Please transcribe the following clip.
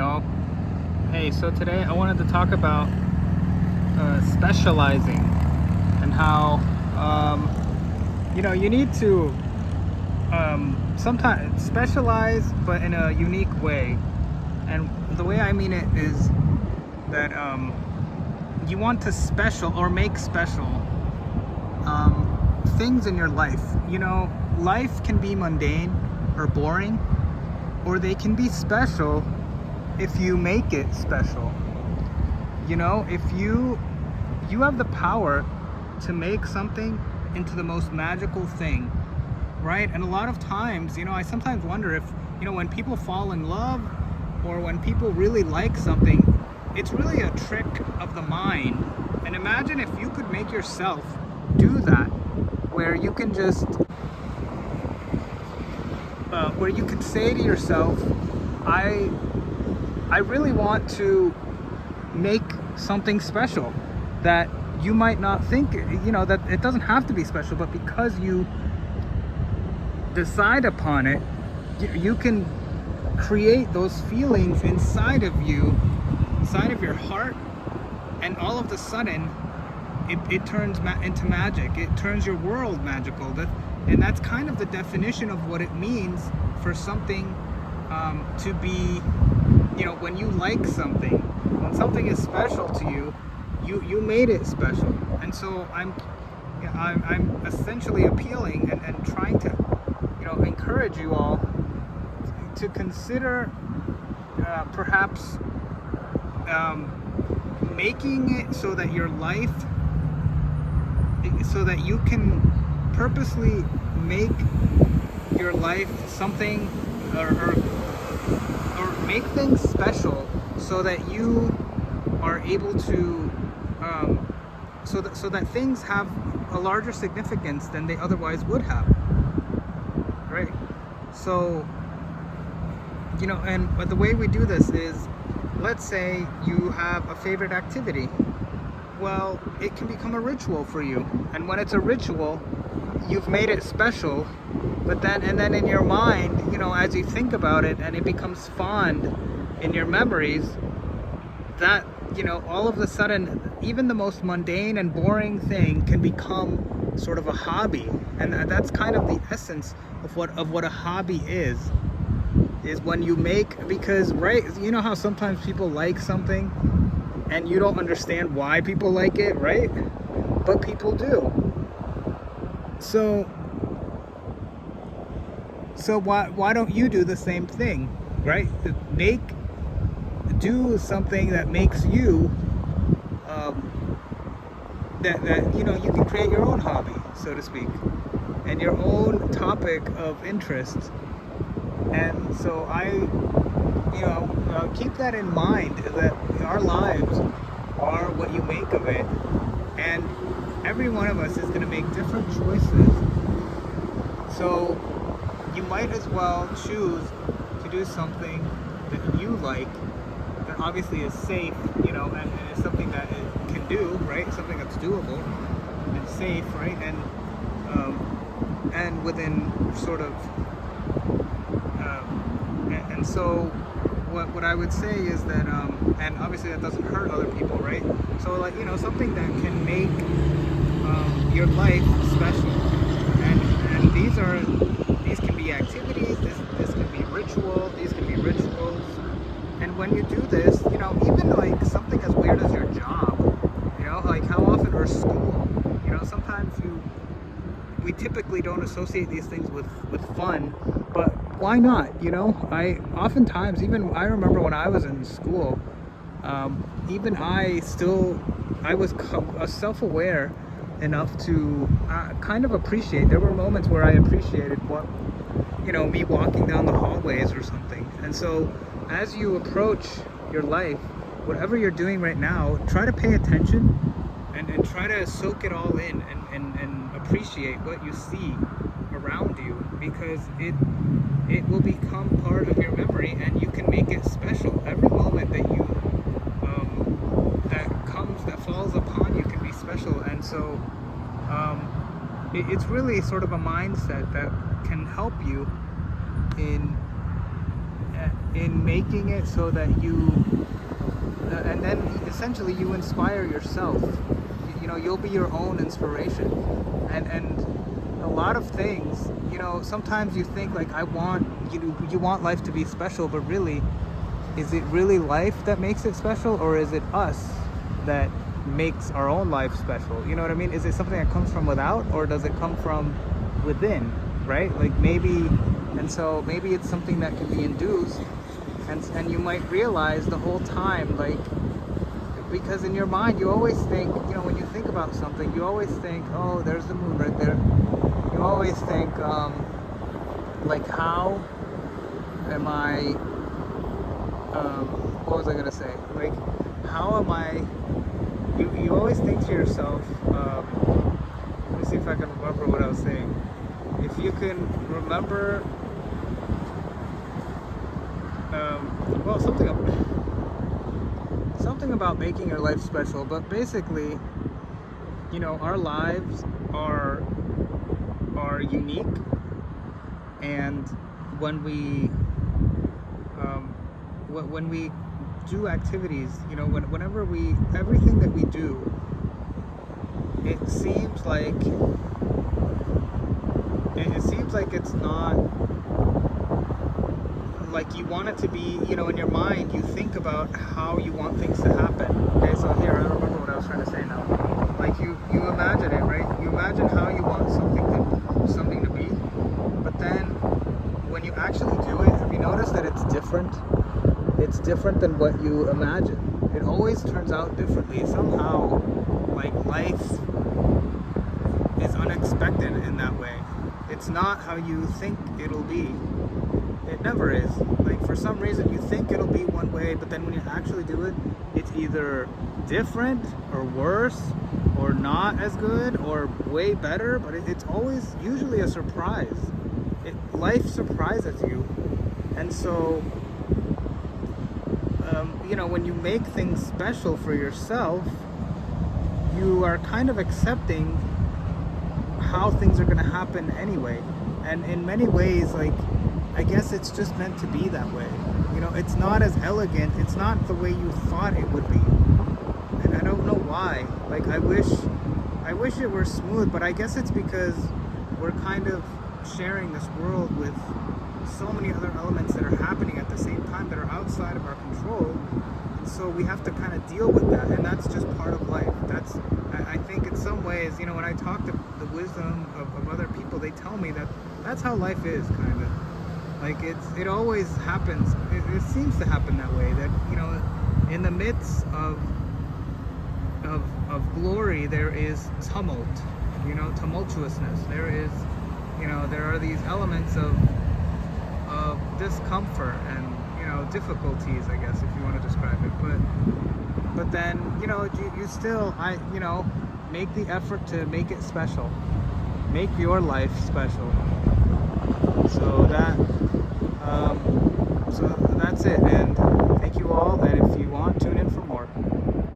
y'all. Hey, so today I wanted to talk about specializing and how you need to sometimes specialize, but in a unique way. And the way I mean it is that you want to special or make special things in your life. Life can be mundane or boring, or they can be special if you make it special. If you have the power to make something into the most magical thing, right? And a lot of times, I sometimes wonder if, when people fall in love or when people really like something, it's really a trick of the mind. And imagine if you could make yourself do that, where you can just where you could say to yourself, I really want to make something special that you might not think, that it doesn't have to be special, but because you decide upon it, you can create those feelings inside of you, inside of your heart, and all of a sudden it turns into magic. It turns your world magical. And that's kind of the definition of what it means for something to be, when you like something, when something is special to you, you made it special. And so I'm essentially appealing and trying to, encourage you all to consider perhaps making it so that your life, so that you can purposely make your life something, or make things special, so that you are able to so that things have a larger significance than they otherwise would have, right? So but the way we do this is, let's say you have a favorite activity. Well, it can become a ritual for you, and when it's a ritual, you've made it special. But then in your mind, as you think about it and it becomes fond in your memories, that all of a sudden, even the most mundane and boring thing can become sort of a hobby. And that's kind of the essence of what a hobby is when you make, because, right, how sometimes people like something and you don't understand why people like it, right? But people do. So why don't you do the same thing, right? Do something that makes you that you can create your own hobby, so to speak, and your own topic of interest. And so keep that in mind, that our lives are what you make of it, and every one of us is going to make different choices. So you might as well choose to do something that you like, that obviously is safe, and is something that it can do, right? Something that's doable and safe, right? And within sort of, and so what I would say is that, and obviously that doesn't hurt other people, right? So something that can make your life special, and these can be activities, this can be ritual, these can be rituals. And when you do this, even like something as weird as your job, like how often, or school, sometimes we typically don't associate these things with fun, but why not? I remember when I was in school, even I was self-aware enough to kind of appreciate. There were moments where I appreciated what, me walking down the hallways or something. And so as you approach your life, whatever you're doing right now, try to pay attention and try to soak it all in, and appreciate what you see around you, because it will become part of your memory, and you can make it special. Every moment that you that falls upon you can be special. And so it's really sort of a mindset that can help you in in making it so that you and then essentially you inspire yourself. You'll be your own inspiration. And a lot of things, sometimes you think like you want life to be special, but really, is it really life that makes it special, or is it us that makes our own life special? You know what I mean? Is it something that comes from without, or does it come from within, right? Like maybe it's something that can be induced, and you might realize the whole time, like, because in your mind you always think, when you think about something, you always think, oh, there's the moon right there. You always think, like, how am I, what was I gonna say? Like, how am I, you always think to yourself, let me see if I can remember what I was saying. If you can remember, well, something about making your life special, but basically, our lives are unique, and when we do activities, whenever everything that we do, it seems like it's not like you want it to be. In your mind you think about how you want things to happen. Okay, so here, I remember what I was trying to say now. Like you imagine it, right? You imagine how you want something to be, but then when you actually do it, have you noticed that it's different? It's different than what you imagine. It always turns out differently. Somehow, like, life is unexpected in that way. It's not how you think it'll be. It never is. Like, for some reason you think it'll be one way, but then when you actually do it, it's either different or worse or not as good or way better, but it's always usually a surprise. Life surprises you. And so when you make things special for yourself, you are kind of accepting how things are going to happen anyway. And in many ways, like, I guess it's just meant to be that way. It's not as elegant. It's not the way you thought it would be. And I don't know why. Like, I wish it were smooth, but I guess it's because we're kind of sharing this world with so many other elements that are happening at the same time that are outside of our control. And so we have to kind of deal with that. And that's just part of life. I think in some ways, when I talk to the wisdom of other people, they tell me that that's how life is, kind of. Like, it always happens. It seems to happen that way. That in the midst of glory, there is tumult. Tumultuousness. There is, there are these elements of discomfort and difficulties, I guess, if you want to describe it. But then you still make the effort to make it special. Make your life special. So that's it, and thank you all, and if you want, tune in for more.